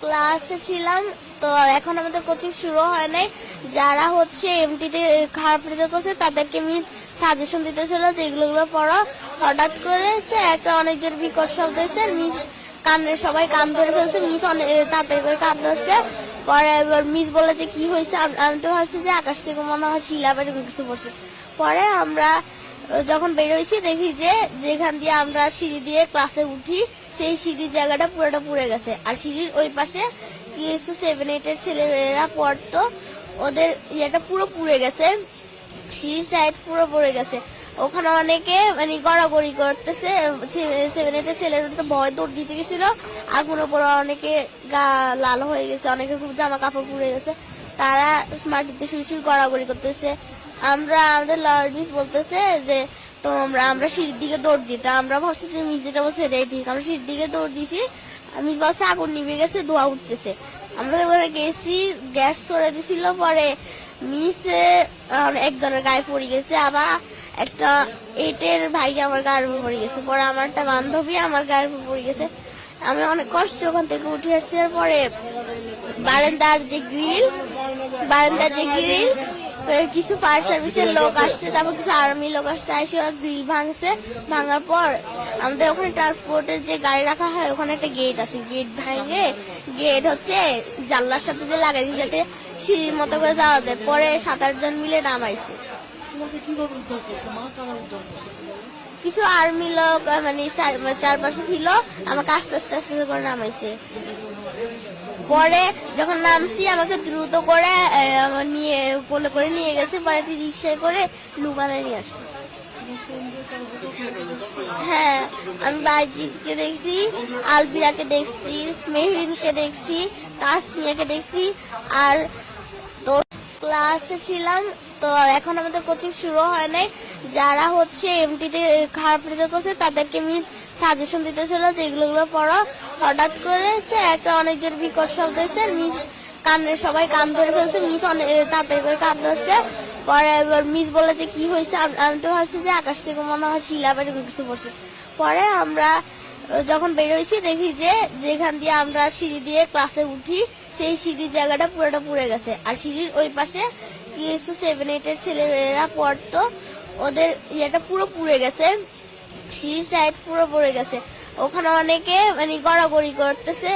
ক্লাসে ছিলাম তো এখন আমাদের কোচিং শুরু হয় নাই। যারা হচ্ছে এমটিতে খারাপ রেজাল্ট করছে তাদেরকে মিস সাজেশন দিতেছিল যে এগুলো পড়ো। হঠাৎ করে একটা অনেক জোর বিকট শব্দ হয়েছে, মিস সবাই কান ধরে ফেলছে, মিস অনেক তাড়াতাড়ি করে কান ধরছে। পরে এবার মিস বলে যে কি হয়েছে, আমি তো ভাবছি যে আকাশ থেকে মনে হয় শিলা বা কিছু পড়ছে। পরে আমরা যখন বেরোইছি দেখি যে যেখান দিয়ে আমরা সিঁড়ি দিয়ে ক্লাসে উঠি সেই সিঁড়ির জায়গাটা পুরোটা পুড়ে গেছে। আর সিঁড়ির ওই পাশে কিছু 7-8 ছেলেরা পড়তো, ওদের ইয়েটা পুরো পুড়ে গেছে, সিঁড়ির সাইড পুরো পড়ে গেছে। ওখানে অনেকে মানে গড়াগড়ি করতেছে, 7-8 ছেলেরা তো ভয় দৌড় দিতে গেছিল। আগুনের পরে অনেকে গা লাল হয়ে গেছে, অনেকের খুব জামা কাপড় পুড়ে গেছে, তারা মাটিতে শুয়ে শুয়ে গড়াগড়ি করতেছে। আমাদের লর্ডিস বলতেছে যে আমরা সিঁড়ির দিকে দৌড় দিতে, আমরা ভাবছি যে মিজিটা বলছে রে ঠিক, আমরা সিঁড়ির দিকে দৌড় দিছি। আমি বলছে আগুন নিভে গেছে, ধোয়া উঠতেছে। আমরা ওখানে গেছি, গ্যাস সরে দিছিল। পরে মিসে একজনের গায়ে পড়ে গেছে, আবার একটা 8-এর ভাই আমার গায়ের উপর পড়ে গেছে। পরে আমার একটা বান্ধবী আমার গায়ের উপর পড়ে গেছে। আমি অনেক কষ্ট ওখান থেকে উঠে আসছি। পরে বারান্দার যে গ্রিল কিছু ফায়ার সার্ভিসের লোক আসছে, তারপর কিছু আর্মি লোক আসছে, এসে ওরা গ্রিল ভাঙছে। ভাঙার পর আমাদের ওখানে ট্রান্সপোর্টের যে গাড়ি রাখা হয় ওখানে একটা গেট আছে, গেট ভাঙে গেট হচ্ছে জানলার সাথে যে লাগাই দিয়ে যাতে সিঁড়ির মতো করে যাওয়া যায়। পরে 7-8 জন মিলে নামাইছে। কিছু আর্মি লোক মানে চারপাশে ছিল, আমাকে আস্তে আস্তে আস্তে করে নামাইছে। পরে যখন নামছি আমাকে দ্রুত করে কোলে করে নিয়ে গেছে। পরে রিক্সায় করে লুবানায় নিয়ে আসছে। হ্যাঁ, আমি বাইজিকে দেখছি, আলবিরাকে দেখছি, মেহরিনকে দেখছি, তাসমিয়াকে দেখছি। আর তোর ক্লাসে ছিলাম তো এখন আমাদের কোচিং শুরু হয় নাই। যারা হচ্ছে এমটিতে খারাপ রেজাল্ট করছে তাদেরকে মিস সাজেশন দিতেছিল যে এগুলো পড়ো। হঠাৎ করে একটা অনেক জোর বিকট শব্দ হয়েছে, মিস সবাই কান ধরে ফেলছে, মিস অনেক তাড়াতাড়ি করে কান ধরছে। পরে এবার মিস বলে যে কি হয়েছে, আমি তো ভাবছি যে আকাশ থেকে মনে হয় শিলা বা কিছু পড়ছে। পরে আমরা যখন বেরোইছি দেখি যে যেখান দিয়ে আমরা সিঁড়ি দিয়ে ক্লাসে উঠি সেই সিঁড়ির জায়গাটা পুরোটা পুড়ে গেছে। আর সিঁড়ির ওই পাশে কিছু 7-8 ছেলেরা পড়তো, ওদের ইয়েটা পুরো পুড়ে গেছে, সিঁড়ির সাইড পুরো পড়ে গেছে। ওখানে অনেকে মানে গড়াগড়ি করতেছে,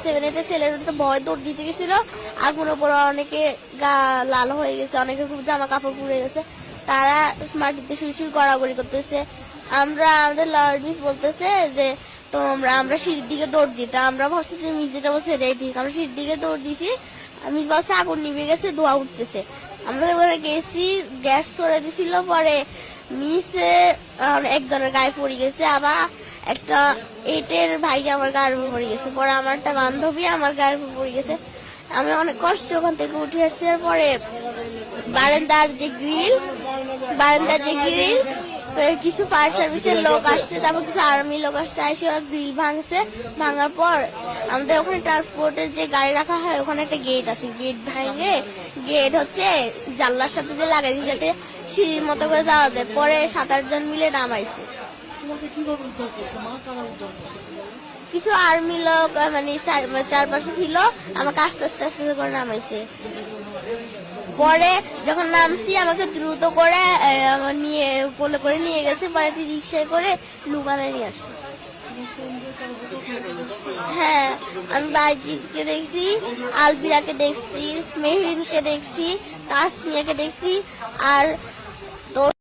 7-8 ছেলেরা তো ভয় দৌড় দিতে গেছিল। আগুনের পরে অনেকে গা লাল হয়ে গেছে, অনেকের খুব জামা কাপড় পুড়ে গেছে, তারা মাটিতে শুয়ে শুয়ে গড়াগড়ি করতেছে। আমাদের লর্ডিস বলতেছে যে আমরা সিঁড়ির দিকে দৌড় দিতে, আমরা ভাবছি যে মিজিটা বলছে রে ঠিক, আমরা সিঁড়ির দিকে দৌড় দিছি। আমি বলছে আগুন নিভে গেছে, ধোয়া উঠতেছে। আমরা ওখানে গেছি, গ্যাস সরে দিছিল। পরে মিসে একজনের গায়ে পড়ে গেছে, আবার একটা 8-এর ভাই আমার গায়ের উপর পড়ে গেছে। পরে আমার একটা বান্ধবী আমার গায়ের উপর পড়ে গেছে। আমি অনেক কষ্ট ওখান থেকে উঠে আসছি। পরে বারান্দার যে গ্রিল কিছু ফায়ার সার্ভিসের লোক আসছে, তারপর কিছু আর্মি লোক আসছে, এসে ওরা গ্রিল ভাঙছে। ভাঙার পর আমাদের ওখানে ট্রান্সপোর্টের যে গাড়ি রাখা হয় ওখানে একটা গেট আছে, গেট ভাঙে গেট হচ্ছে জানলার সাথে যে লাগাই দিয়ে যাতে সিঁড়ির মতো করে যাওয়া যায়। পরে 7-8 জন মিলে নামাইছে। কিছু আর্মি লোক মানে চারপাশে ছিল, আমাকে আস্তে আস্তে আস্তে করে নামাইছে। পরে যখন নামছি আমাকে দ্রুত করে কোলে করে নিয়ে গেছে। পরে রিক্সায় করে লুবানায় নিয়ে আসছে। হ্যাঁ, আমি বাইজিকে দেখছি, আলবিরাকে দেখছি, মেহরিনকে দেখছি, তাসমিয়াকে দেখছি। আর